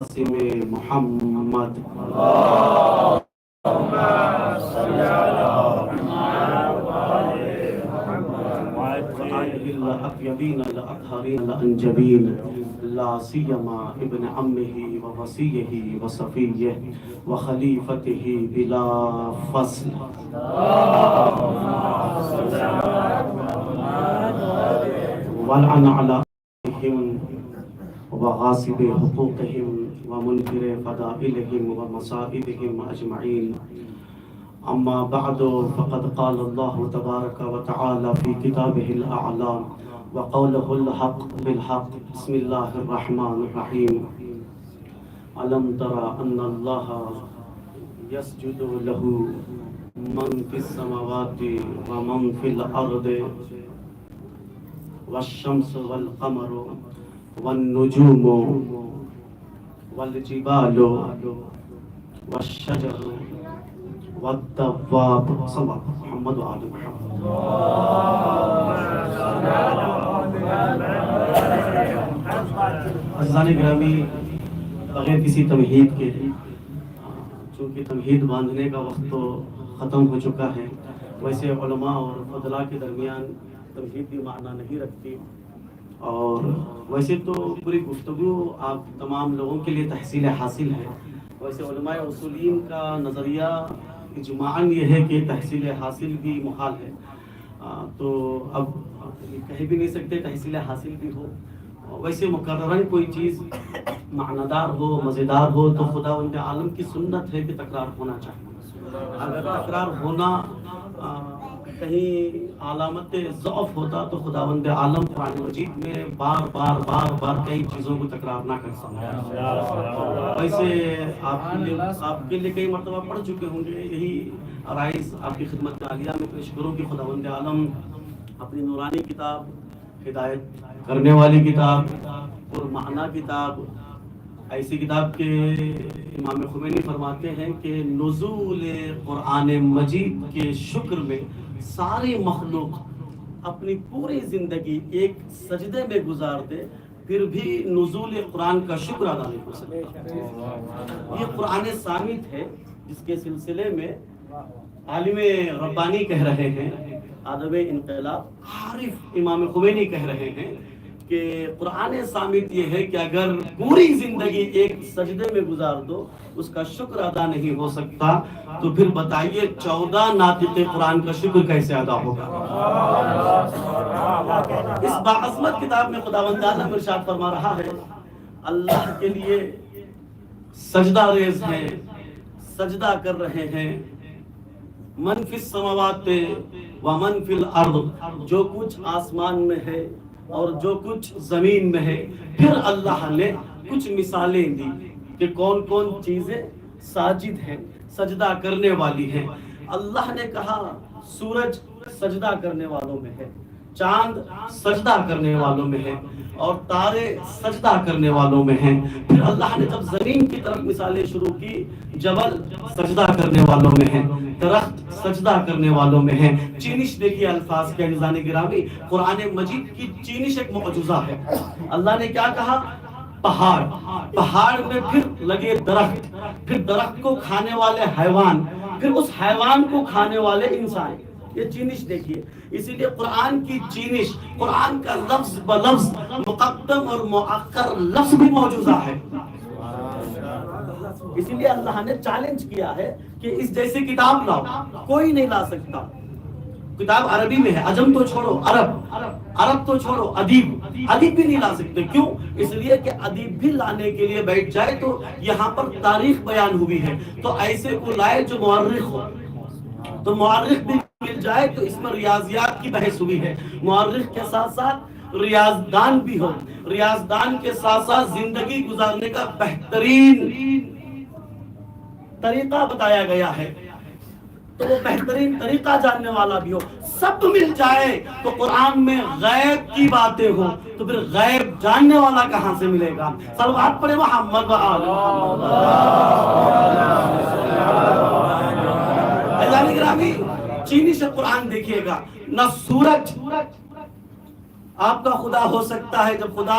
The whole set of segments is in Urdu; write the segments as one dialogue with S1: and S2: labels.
S1: قاسم محمد وآله الأطيبين الأطهرين الأنجبين لا سيما ابن عمه ووصيه وصفيه وخليفته بلا فصل ولعن على وغاصب حقوقهم ومنكر فضائلهم ومصائبهم أجمعين. أما بعد فقد قال الله تبارك وتعالى في كتابه الأعلى وقوله الحق بالحق. بسم الله الرحمن الرحيم. ألم ترى أن الله يسجد له من في السماوات ومن في الأرض والشمس والقمر والنجوم والجبال والشجر والدواب. صلى الله محمد وعلى محمد. عزیزان گرامی، بغیر کسی تمہید کے، چونکہ تمہید باندھنے کا وقت تو ختم ہو چکا ہے، ویسے علماء اور فضلاء کے درمیان تمہید بھی معنی نہیں رکھتی، اور ویسے تو پوری گفتگو آپ تمام لوگوں کے لیے تحصیل حاصل ہے. ویسے علماء اصولین کا نظریہ اجماعاً یہ ہے کہ تحصیل حاصل بھی محال ہے، تو اب کہہ بھی نہیں سکتے تحصیل حاصل بھی ہو. ویسے مقرراً کوئی چیز معنیدار ہو، مزیدار ہو، تو خداوند عالم کی سنت ہے کہ تکرار ہونا چاہیے. اگر تکرار ہونا کہیں علامت ضعف ہوتا تو خداوند عالم قرآن مجید میں بار بار کئی چیزوں کو تکرار نہ کر سکتا. ویسے آپ کے لیے کئی مرتبہ پڑھ چکے ہوں گے یہی عرائض آپ کی خدمت عالیہ میں پیش کروں کہ خداوند عالم اپنی نورانی کتاب، ہدایت کرنے والی کتاب اور معنی کتاب، ایسی کتاب کے امام خمینی فرماتے ہیں کہ نزول قرآن مجید کے شکر میں ساری مخلوق اپنی پوری زندگی ایک سجدے میں گزار دے پھر بھی نزول قرآن کا شکر ادا نہیں ہو سکتا. یہ قرآن صامت ہے جس کے سلسلے میں عالم ربانی کہہ رہے ہیں، ادب انقلاب عارف امام خمینی کہہ رہے ہیں کہ قرآن صامت یہ ہے کہ اگر پوری زندگی ایک سجدے میں گزار دو اس کا شکر ادا نہیں ہو سکتا، تو پھر بتائیے 14 ناطق قرآن کا شکر کیسے ادا ہوگا. اس باعظمت کتاب میں خداوند عالم ارشاد فرما رہا ہے اللہ کے لیے سجدہ ریز ہیں، سجدہ کر رہے ہیں، من فی السماوات و من فی الارض، جو کچھ آسمان میں ہے اور جو کچھ زمین میں ہے. پھر اللہ نے کچھ مثالیں دی کہ کون کون چیزیں ساجد ہیں، سجدہ کرنے والی ہیں. اللہ نے کہا سورج سجدہ کرنے والوں میں ہے، چاند سجدہ کرنے والوں میں ہے، اور تارے سجدہ کرنے والوں میں ہیں. پھر اللہ نے جب زمین کی طرف مثالیں شروع کی، جبل سجدہ کرنے والوں میں ہیں، درخت سجدہ کرنے والوں میں ہیں. چینش دیکھیے الفاظ کے عزیزان گرامی، قرآن مجید کی چینش ایک معجزہ ہے. اللہ نے کیا کہا؟ پہاڑ، پہاڑ میں پھر لگے درخت، پھر درخت کو کھانے والے حیوان، پھر اس حیوان کو کھانے والے انسان. یہ چینش دیکھیے. اسی لیے قرآن کی چینش، قرآن کا لفظ بلفظ مقدم اور مؤخر لفظ بھی معجزہ ہے. اسی لیے اللہ نے چیلنج کیا ہے کہ اس جیسی کتاب لاؤ، کوئی نہیں لا سکتا. کتاب عربی میں ہے، عجم تو چھوڑو، عرب تو چھوڑو، ادیب بھی نہیں لا سکتے. کیوں؟ اس لیے کہ ادیب بھی لانے کے لیے بیٹھ جائے تو یہاں پر تاریخ بیان ہوئی ہے، تو ایسے کو لائے جو مورخ ہو، تو مورخ بھی مل جائے تو اس میں ریاضیات کی بحث ہوئی ہے. مورخ کے ساتھ ساتھ ریاضدان بھی ہو، ریاضدان کے ساتھ ساتھ زندگی گزارنے کا بہترین طریقہ بتایا گیا ہے، تو وہ بہترین طریقہ جاننے والا بھی ہو، سب مل جائے تو قرآن میں غیب کی باتیں ہو، تو پھر غیب جاننے والا کہاں سے ملے گا؟ صلوات پڑھے محمد و آل محمد. عزیزان گرامی، چینی سے قرآن دیکھیے گا. نہ سورج آپ کا خدا ہو سکتا ہے. جب خدا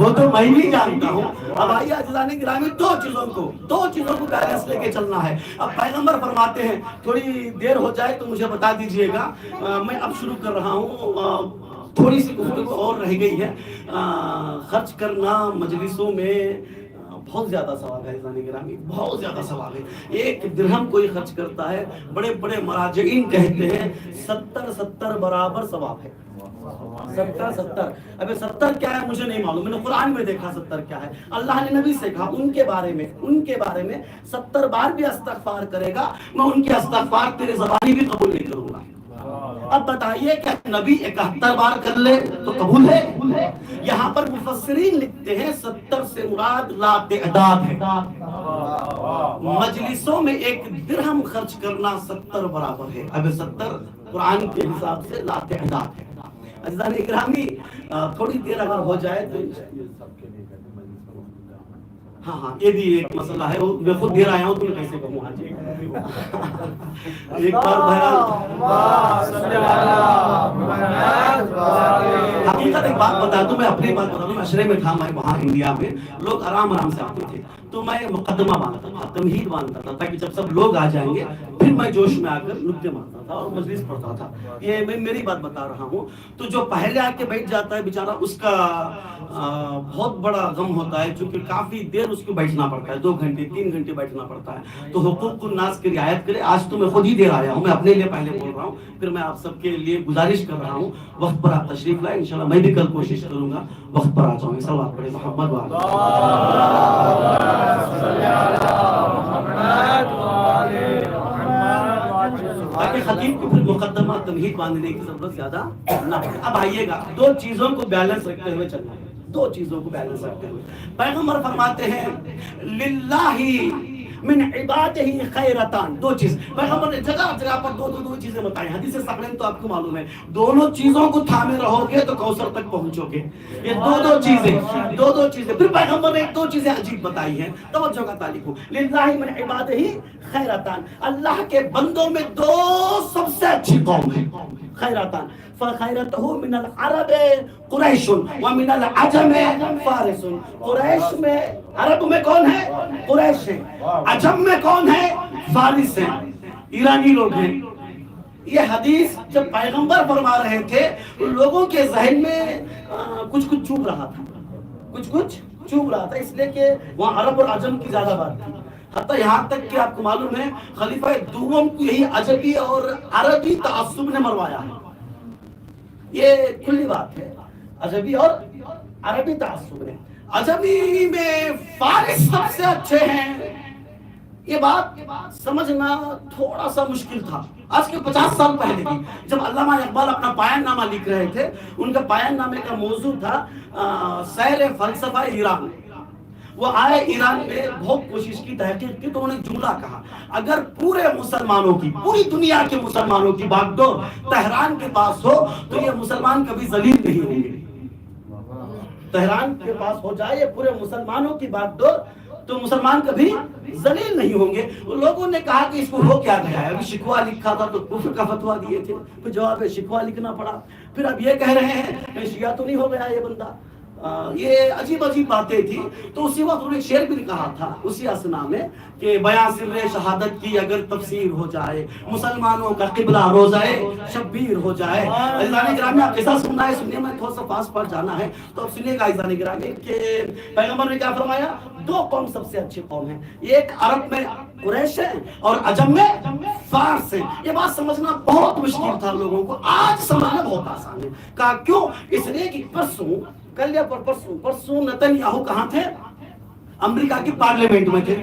S1: وہ تو میں بھی جانتا ہوں. اب آئیے عزیزان گرامی دو چیزوں کو بیلنس لے کے چلنا ہے. اب پیغمبر فرماتے ہیں, تھوڑی دیر ہو جائے تو مجھے بتا دیجئے گا, میں اب شروع کر رہا ہوں. تھوڑی سی گفتگو اور رہ گئی ہے. خرچ کرنا مجلسوں میں بہت زیادہ ثواب ہے عزیزان گرامی, بہت زیادہ ثواب ہے. ایک درہم کوئی خرچ کرتا ہے, بڑے بڑے مراجعین کہتے ہیں 70 برابر ثواب ہے. 70. ابھی 70 کیا ہے مجھے نہیں معلوم, میں نے قرآن میں دیکھا 70 کیا ہے. اللہ نے نبی سے کہا ان کے بارے میں 70 بار بھی استغفار کرے گا, میں ان کے استغفار تیرے زبانی بھی قبول نہیں کروں گا. اب بتائیے کہ نبی 71 بار کر لے تو قبول ہے؟ یہاں پر مفسرین لکھتے ہیں 70 سے مراد لا تعداد ہے. مجلسوں میں ایک درہم خرچ کرنا 70 برابر ہے. اب 70 قرآن کے حساب سے لا تعداد ہے. عزیزان اکرامی تھوڑی دیر اگر ہو جائے تو ہاں یہ بھی ایک مسئلہ ہے. میں خود دیر آیا ہوں تو میں کیسے کہوں آج ایک بار حقیقت ایک بات بتا دوں, میں اپنی بات بتا دوں. میں عشرے میں تھا, میں وہاں انڈیا میں لوگ آرام سے آتے تھے تو میں مقدمہ باندھتا تھا, تمہید باندھتا تھا تاکہ جب سب لوگ آ جائیں گے پھر میں جوش میں آ کر نکتے مارتا تھا اور مجلس پڑھتا تھا. یہ میں میری بات بتا رہا ہوں. تو جو پہلے آ کے بیٹھ جاتا ہے بیچارہ, اس کا بہت بڑا غم ہوتا ہے, چونکہ کافی دیر اس کو بیٹھنا پڑتا ہے, 2 گھنٹے 3 گھنٹے بیٹھنا پڑتا ہے. تو حقوق الناس کی رعایت کرے. آج تو میں خود ہی دیر آیا ہوں, میں اپنے لیے پہلے بول رہا ہوں, پھر میں آپ سب کے لیے گزارش کر رہا ہوں وقت پر آپ تشریف لائیں. انشاءاللہ میں بھی کل کوشش کروں گا وقت پر آ جاؤں. صلوات پڑھیں محمد تاکہ خطیب کو پھر مقدمہ تمہید باندھنے کی ضرورت زیادہ نہ پڑے. اب آئیے گا, 2 چیزوں کو بیلنس رکھتے ہوئے چلنا ہے. 2 چیزوں کو بیلنس رکھتے ہوئے پیغمبر فرماتے ہیں للہ من عبادہ خیرتان. 2 چیز پیغمبر نے جگہ جگہ پر 2 چیزیں بتائی. حدیث ثقلین تو آپ کو معلوم ہے, دونوں چیزوں کو تھامے رہو گے تو کوثر تک پہنچو گے. یہ 2 چیزیں پھر پیغمبر نے 2 چیزیں عجیب بتائی ہیں, توجہ کا تعلق ہو. للہ من عبادہ خیرتان, اللہ کے بندوں میں 2 سب سے اچھی قوم ہے. خیرتان فخیرتہ من العرب قریش ومن العجم فارس. قریش میں, عرب میں کون ہے؟ قریش ہے. عجم میں کون ہے؟ فارس ہے, ایرانی لوگ ہیں. یہ حدیث جب پیغمبر فرما رہے تھے لوگوں کے ذہن میں کچھ چوب رہا تھا, اس لیے کہ وہاں عرب اور عجم کی زیادہ بات تھی. حتیٰ یہاں تک کہ آپ کو معلوم ہے خلیفہ دوم کو یہی عجبی اور عربی تعصب نے مروایا ہے. یہ کھلی بات ہے, عجبی اور عربی تعصب نے. عجمی میں فارس سب سے اچھے ہیں, یہ بات سمجھنا تھوڑا سا مشکل تھا. آج کے 50 سال پہلے کی جب علامہ اقبال اپنا پایان نامہ لکھ رہے تھے, ان کا پایان نامے کا موضوع تھا سیر فلسفہ ایران. وہ آئے ایران میں, بہت کوشش کی, تحقیق کی, تو انہوں نے جملہ کہا اگر پورے مسلمانوں کی, پوری دنیا کے مسلمانوں کی باغ ڈور تہران کے پاس ہو تو یہ مسلمان کبھی ذلیل نہیں ہوں گے. تہران کے پاس ہو جائے پورے مسلمانوں کی باغ ڈور تو مسلمان کبھی ذلیل نہیں ہوں گے. لوگوں نے کہا کہ اس کو ہو کیا گیا ہے, ابھی شکوہ لکھا تھا تو کفر کا فتویٰ دیے تھے, پھر جواب شکوہ لکھنا پڑا, پھر اب یہ کہہ رہے ہیں کہ شیعہ تو نہیں ہو گیا یہ بندہ. یہ عجیب باتیں تھی. تو اسی وقت انہوں نے شعر بھی کہا تھا اسی اسنا میں کہ بیان سر شہادت کی اگر تفسیر ہو جائے, مسلمانوں کا قبلہ روزہ شبیر ہو جائے. عزیزان گرامی آپ قصہ سننا ہے, سنیے, میں تھوڑا سا پاس پر جانا ہے تو اب سنیے گا عزیزان گرامی کہ پیغمبر نے کیا فرمایا. 2 قوم سب سے اچھی قوم ہے, ایک عرب میں قریش ہے اور عجم میں فارس ہے. یہ بات سمجھنا بہت مشکل تھا لوگوں کو, آج سمجھنا بہت آسان ہے. کہا کیوں؟ اس لیے کہ پرسوں نتنیاہو کہاں تھے؟ امریکہ کی پارلیمنٹ میں تھے.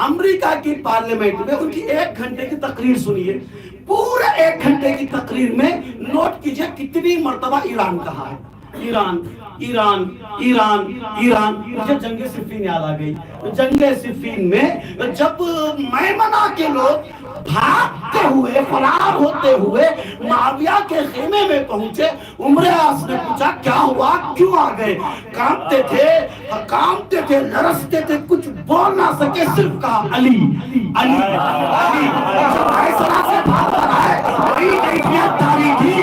S1: امریکہ کی پارلیمنٹ میں ان کی 1 گھنٹے کی تقریر سنیے. پورے 1 گھنٹے کی تقریر میں نوٹ کیجئے کتنی مرتبہ ایران کہا ہے. ایران ایران ایران ایران. مجھے جنگ صفین یاد آ گئی. جنگ صفین میں جب میمنہ کے لوگ بھاگتے ہوئے, فرار ہوتے ہوئے معاویہ کے خیمے میں پہنچے, عمر عاص نے پوچھا کیا ہوا, کیوں آ گئے؟ کانپتے تھے, لرزتے تھے, کچھ بول نہ سکے, صرف کہا علی علی علی. فیصلہ سے بھاگ کر آئے, وہی کیفیت تاری تھی.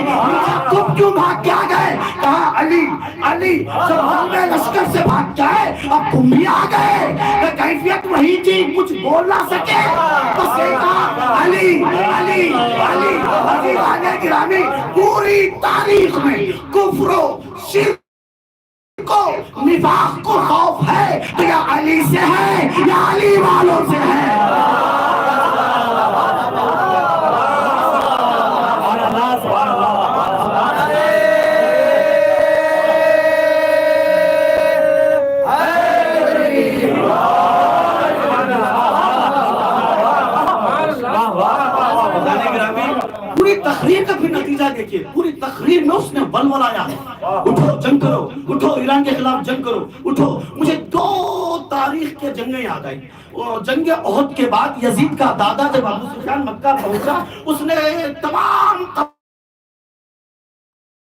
S1: تم کیوں بھاگ کے آ گئے؟ کہا علی علی. جب ہم نے لشکر
S2: موقف سے بھاگ جائے. اب تم بھی آ گئے. کیفیت وہی تھی, کچھ بول نہ سکے, بس کہا علی علی علی. عزیزان گرامی, پوری تاریخ میں کفر و شرک کو, نفاق کو خوف ہے تو یا علی سے ہے یا علی والوں سے ہے. پوری تقریر کا پھر نتیجہ دیکھیے. پوری تقریر میں اس نے ولولایا, اٹھو جنگ کرو, اٹھو ایران کے خلاف جنگ کرو, اٹھو. مجھے 2 تاریخ کے جنگیں یاد آئی. جنگ احد کے بعد یزید کا دادا جب ابو سفیان مکہ پہنچا, اس نے تمام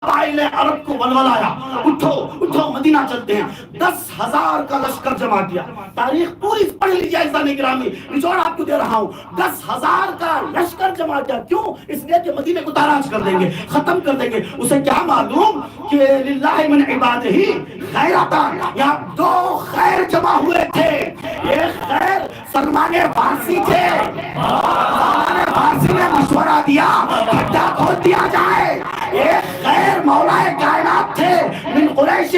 S2: قبائل عرب کو ولولایا, اٹھو اٹھو مدینہ چلتے ہیں. 10,000 کا لشکر جمع کیا. تاریخ پوری پڑھ لیجیے عزیزان گرامی, نچوڑ آپ کو دے رہا ہوں. 10,000 کا لشکر جمع کیا. کیوں؟ اس لیے کہ مدینے کو تاراج کر دیں گے, ختم کر دیں گے. اسے کیا معلوم کہ للہ من عبادہ خیراتان, یہاں 2 خیر جمع ہوئے تھے. ایک خیر سلمان فارسی تھے. سلمان فارسی نے مشورہ دیا کھڈا کھود دیا جائے. ایک خیر مولا کائنات تھے من قریش.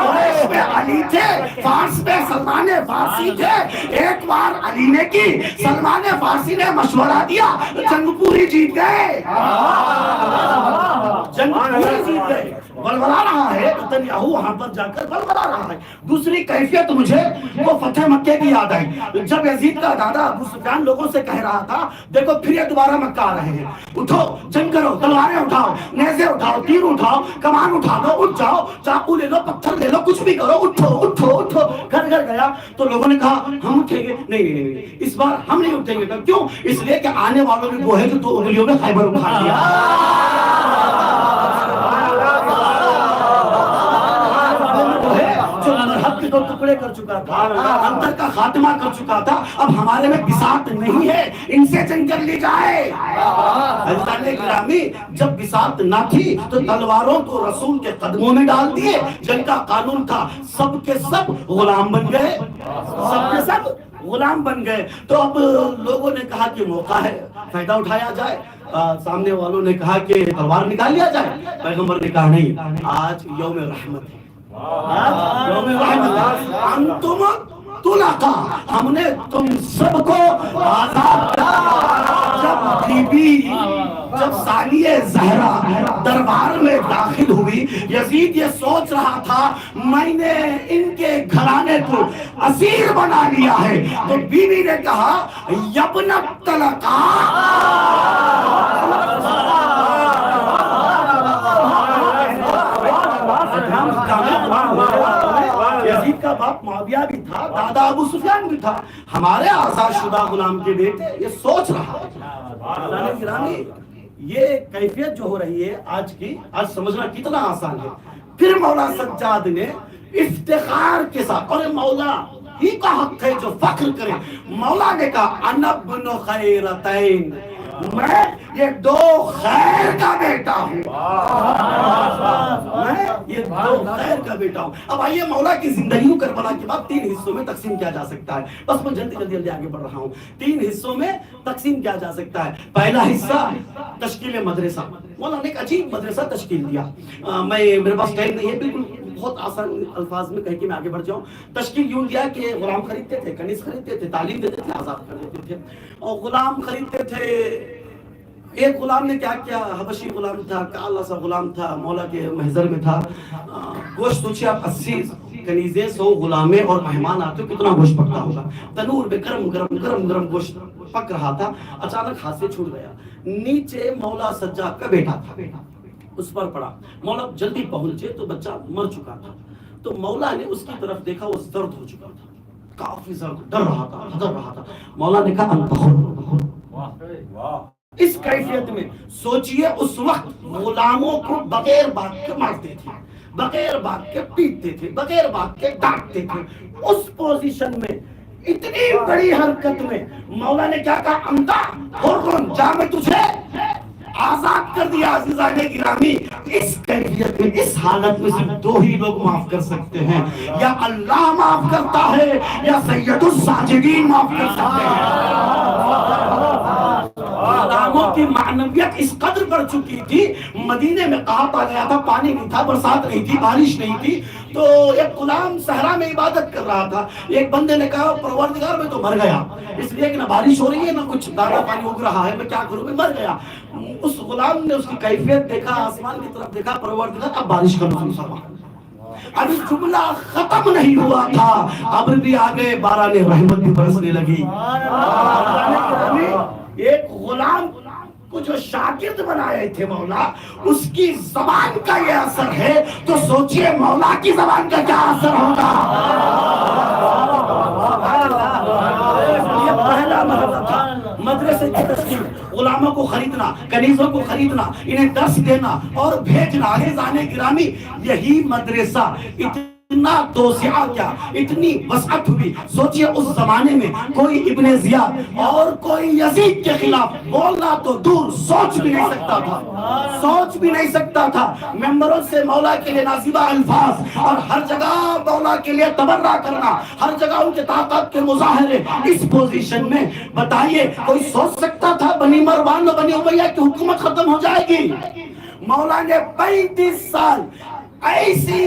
S2: قریش میں علی تھے, فارس میں سلمان فارسی تھے. ایک بار علی نے کی, سلمان فارسی نے مشورہ دیا, جنگ پوری جیت گئے. جنگ پوری جیت گئے. ولولا رہا ہے نتنیاہو, وہاں پر جا کر ولولا رہا ہے. دوسری کیفیت مجھے وہ فتح مکے کی یاد آئی. جب یزید کا دادا ابو سفیان لوگوں سے کہہ رہا تھا دیکھو پھر یہ دوبارہ مکہ آ رہے ہیں, اٹھو جنگ کرو, تلواریں اٹھاؤ, نیزے اٹھاؤ, تیر اٹھاؤ, کمان اٹھا دو, اٹھ جاؤ, چاقو لے لو, پتھر لے لو, کچھ بھی کرو, اٹھو اٹھو اٹھو. گھر گھر گیا تو لوگوں نے کہا ہم اٹھیں گے. نہیں نہیں نہیں, اس بار ہم نہیں اٹھیں گے. کیوں؟ اس لیے کہ آنے والوں میں وہ ہے جو 2 انگلیوں میں خیبر اٹھا لیا. جو ٹکڑے کر چکا تھا, اندر کا خاتمہ کر چکا تھا. اب ہمارے میں بساط نہیں ہے, ان سے جنگ کر لی جائے. عزیزان گرامی, جب بساط نہ تھی تو تلواروں کو رسول کے قدموں میں ڈال دیے. جنگ کا قانون تھا سب کے سب غلام بن گئے, سب کے سب غلام بن گئے. تو اب لوگوں نے کہا کہ موقع ہے, فائدہ اٹھایا جائے. سامنے والوں نے کہا کہ تلوار نکال لیا جائے. پیغمبر نے کہا نہیں, آج یوم رحمت ہے, یوم رحمت. انتم طلقا, ہم نے تم سب کو آزاد کیا. جب بی بی, جب ثانیہ زہرا دربار میں داخل ہوئی, یزید یہ سوچ رہا تھا میں نے ان کے گھرانے کو اسیر بنا لیا ہے. تو بی بی نے کہا یبن طلقا, یزید کا باپ معاویہ بھی تھا, دادا ابو سفیان بھی تھا, ہمارے آزاد شدہ غلام کے بیٹے. یہ سوچ رہا ہے. یہ کیفیت جو ہو رہی ہے آج کی, آج سمجھنا کتنا آسان ہے. پھر مولا سجاد نے افتخار کے ساتھ, اور مولا ہی کا حق ہے جو فخر کرے, مولا نے کہا انا ابن خیرتین, میں یہ 2 خیر کا بیٹا ہوں, میں یہ 2 خیر کا بیٹا ہوں. اب آئیے مولا کی زندگی کو کربلا کے بعد 3 حصوں میں تقسیم کیا جا سکتا ہے. بس میں جلدی جلدی آگے بڑھ رہا ہوں. 3 حصوں میں تقسیم کیا جا سکتا ہے. پہلا حصہ تشکیل مدرسہ. مولا نے ایک عجیب مدرسہ تشکیل دیا. میرے پاس ٹائم نہیں ہے, بالکل بہت آسان الفاظ میں کہہ کے میں آگے بڑھ جاؤں. تشکیل یوں دیا کہ غلام خریدتے تھے, کنیز خریدتے تھے, تعلیم دیتے تھے, آزاد کر دیتے تھے. اور غلام خریدتے تھے. ایک غلام نے کیا کیا, حبشی غلام تھا, کالا سا غلام تھا, مولا کے محضر میں تھا. گوشت سوچے آپ 80 کنیزیں, 100 غلامیں اور مہمان آتے, کتنا گوشت پکتا ہوگا. تنور میں گرم گرم گرم گرم گوشت پک رہا تھا. اچانک ہاتھ سے چھوٹ گیا. نیچے مولا سجاد کا بیٹا تھا, اس پر پڑا. مولا جلدی پہنچے تو بچہ مر چکا تھا. تو مولا نے اس کی طرف دیکھا, وہ زرد ہو چکا تھا, کافی زرد, ڈر رہا تھا, حذر رہا تھا. مولا نے کہا انت خود. اس کیفیت میں سوچئے اس وقت غلاموں کو بغیر بات کے مارتے تھے, بغیر بات کے پیٹتے تھے, بغیر بات کے ڈانٹتے تھے. اس پوزیشن میں, اتنی بڑی حرکت میں مولا نے کیا کہا, انتا حرن, جا میں تجھے آزاد کر دیا. عزیزان گرامی اس کیفیت میں اس حالت میں صرف دو ہی لوگ معاف کر سکتے ہیں, یا اللہ معاف کرتا ہے یا سید الساجدین معاف کر سکتے ہیں. غلاموں کی معنویت اس قدر بڑھ چکی تھی, مدینے میں قحط آ گیا تھا, پانی نہیں تھا, برسات نہیں تھی, بارش نہیں تھی, تو ایک غلام صحرا میں عبادت کر رہا تھا. ایک بندے نے کہا پروردگار میں تو مر گیا, اس لیے کہ نہ بارش ہو رہی ہے نہ کچھ دانا پانی اگ رہا ہے, میں کیا کروں, میں مر گیا. اس غلام نے اس کی کیفیت دیکھا, آسمان کی طرف دیکھا, پروردگار اب بارش کا نزول فرما. اب اس جملہ ختم نہیں ہوا تھا, اب بھی آگے باران رحمت بھی برسنے لگی. ایک غلام کو جو شاگرد بنائے تھے مولا, اس کی زبان کا یہ اثر ہے, تو سوچئے مولا کی زبان کا کیا اثر ہوگا. یہ پہلا مرحلہ تھا مدرسے کی تشکیل, غلاموں کو خریدنا, کنیزوں کو خریدنا, انہیں درس دینا اور بھیجنا. عزیزان گرامی یہی مدرسہ اتنا توسعہ کیا, اتنی وسعت ہوئی. سوچئے اس زمانے میں کوئی ابن زیاد اور کوئی یزید کے خلاف بولنا تو دور, سوچ بھی نہیں سکتا تھا, سوچ بھی نہیں سکتا تھا. ممبروں سے مولا کے لیے نازیبہ الفاظ اور ہر جگہ مولا کے لیے تبرع کرنا, ہر جگہ ان کے طاقت کے مظاہرے. اس پوزیشن میں بتائیے کوئی سوچ سکتا تھا بنی مروان و بنی امیہ کی حکومت ختم ہو جائے گی؟ مولا نے 35 سال ایسی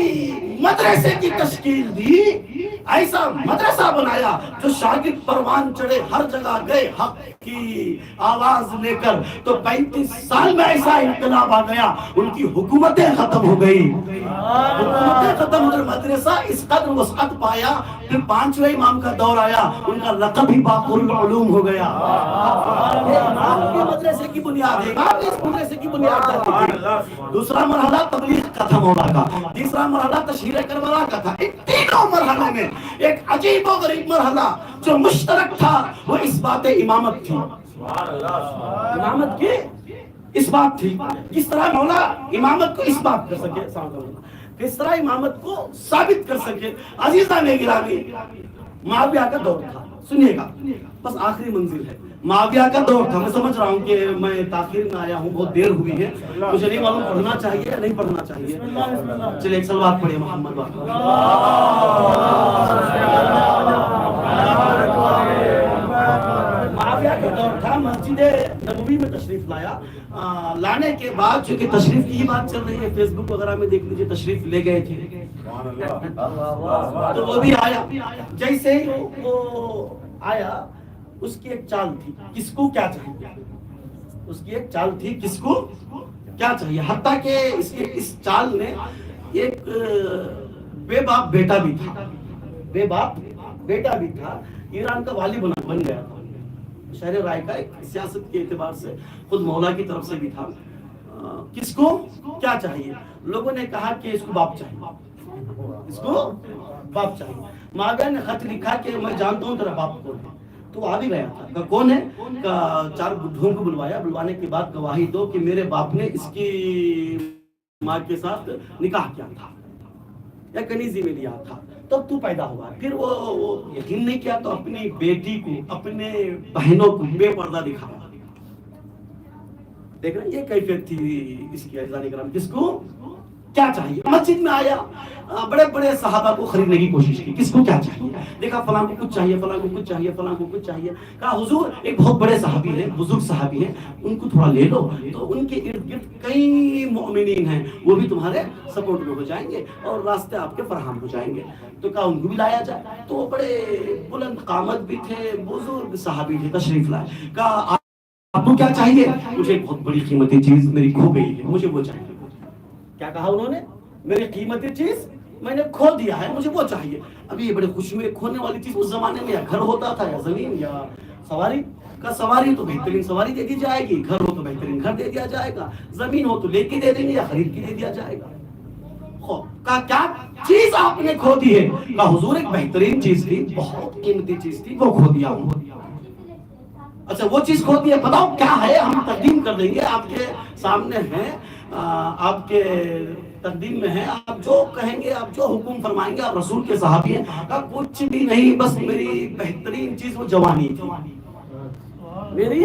S2: مدرسے کی تشکیل دی, ایسا مدرسہ بنایا جو شاگرد پروان چڑھے, ہر جگہ گئے حق کی آواز لے کر. تو 35 سال میں ایسا انقلاب آ گیا, ان کی حکومتیں ختم ہو گئی, حکومتیں ختم ہو گئی. مدرسہ اس قدر وسعت پایا. پھر 5ویں امام کا دور آیا, ان کا لقب ہی باقر العلوم ہو گیا. مدرسے کی بنیاد ہے, اس مدرسے کی بنیاد. دوسرا مرحلہ تبلیغ کا تھا مولا کا, تیسرا مرحلہ تشہیر کربلا کا تھا. ان تینوں مرحلے میں ایک عجیب و غریب مرحلہ جو مشترک تھا وہ اس بات امامت تھی. امامت کی اس بات تھی. کس طرح مولا امامت کو اس بات کر سکے, کس طرح امامت کو ثابت کر سکے. عزیزان گرامی معاویہ کا دور تھا, سنیے گا بس آخری منزل ہے. معاویہ کا دور تھا. میں سمجھ رہا ہوں کہ میں تاخیر میں آیا ہوں, بہت دیر ہوئی ہے, مجھے نہیں معلوم پڑھنا چاہیے یا نہیں پڑھنا چاہیے. چلے ایک صلوات پڑھیے محمد واقع. معاویہ کا دور تھا, مسجد نبوی میں تشریف لایا. لانے کے بعد چونکہ تشریف کی بات چل رہی ہے, فیس بک وغیرہ میں دیکھ لیجیے, تشریف لے گئے تھے تو وہ بھی آیا. جیسے ہی وہ آیا اس کی ایک چال تھی, کس کو کیا چاہیے, اس کی ایک چال تھی کس کو کیا چاہیے. حتیٰ کہ اس چال نے ایک بے باپ بیٹا بھی تھا, بے باپ بیٹا بھی تھا, ایران کا والی بن گیا تھا, شہر رائے کا, ایک سیاست کے اعتبار سے خود مولا کی طرف سے بھی تھا. کس کو کیا چاہیے؟ لوگوں نے کہا کہ اس کو باپ چاہیے, اس کو باپ چاہیے. معاویہ نے خط لکھا کہ میں جانتا ہوں تیرا باپ کون ہے. تو آ بھی گیا تھا, کہ کون ہے, کہ 4 بڈھوں کو بلوایا. بلوانے کے بعد گواہی دو کہ میرے باپ نے اس کی ماں کے ساتھ نکاح کیا تھا یا کنیزی میں لیا تھا, تب تو پیدا ہوا. پھر وہ یقین نہیں کیا تو اپنی بیٹی کو, اپنے بہنوں کو بے پردہ دکھایا. دیکھ رہے یہ کیفیت تھی اس کی. عزیزان کرام کس کو کیا چاہیے. مسجد میں آیا, بڑے بڑے صحابہ کو خریدنے کی کوشش کی, کس کو کیا چاہیے. دیکھا فلاں کو کچھ چاہیے, فلاں کو کچھ چاہیے, فلاں کو کچھ چاہیے. کہا حضور ایک بہت بڑے صحابی ہیں, بزرگ صحابی ہیں, ان کو تھوڑا لے لو. تو ان کے ارد گرد کئی مؤمنین ہیں, وہ بھی تمہارے سپورٹ میں ہو جائیں گے اور راستے آپ کے فراہم ہو جائیں گے. تو کہا ان کو بھی لایا جائے. تو وہ بڑے بلند قامت بھی تھے, بزرگ صحابی تھے, تشریف لائے. کہا آپ کو کیا چاہیے. مجھے ایک بہت بڑی قیمتی چیز میری کھو گئی ہے, مجھے وہ چاہیے. کیا کہا انہوں نے, میری قیمتی چیز میں نے کھو دیا ہے, مجھے وہ چاہیے. ابھی یہ بڑے خوشی میں کھونے والی چیز اس زمانے میں یا گھر ہوتا تھا یا زمین یا سواری. کا سواری تو بہترین سواری دے دی جائے گی, گھر ہو تو بہترین گھر دے دیا جائے گا, زمین ہو تو لے کے دے دیں گے یا خرید کے دے دیا جائے گا. کا کیا چیز آپ نے کھو دی ہے. کہا حضور ایک بہترین چیز تھی, بہت قیمتی چیز تھی, وہ کھو دیا ہوں. اچھا وہ چیز کھو دی ہے, بتاؤ کیا ہے, ہم تقدیم کر دیں گے, آپ کے سامنے ہیں, آپ کے تقدیم میں ہے, آپ جو کہیں گے, آپ جو حکم فرمائیں گے, آپ رسول کے صحابی ہیں. کہا کچھ بھی نہیں, بس میری بہترین چیز وہ جوانی تھی, میری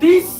S2: 30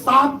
S2: 7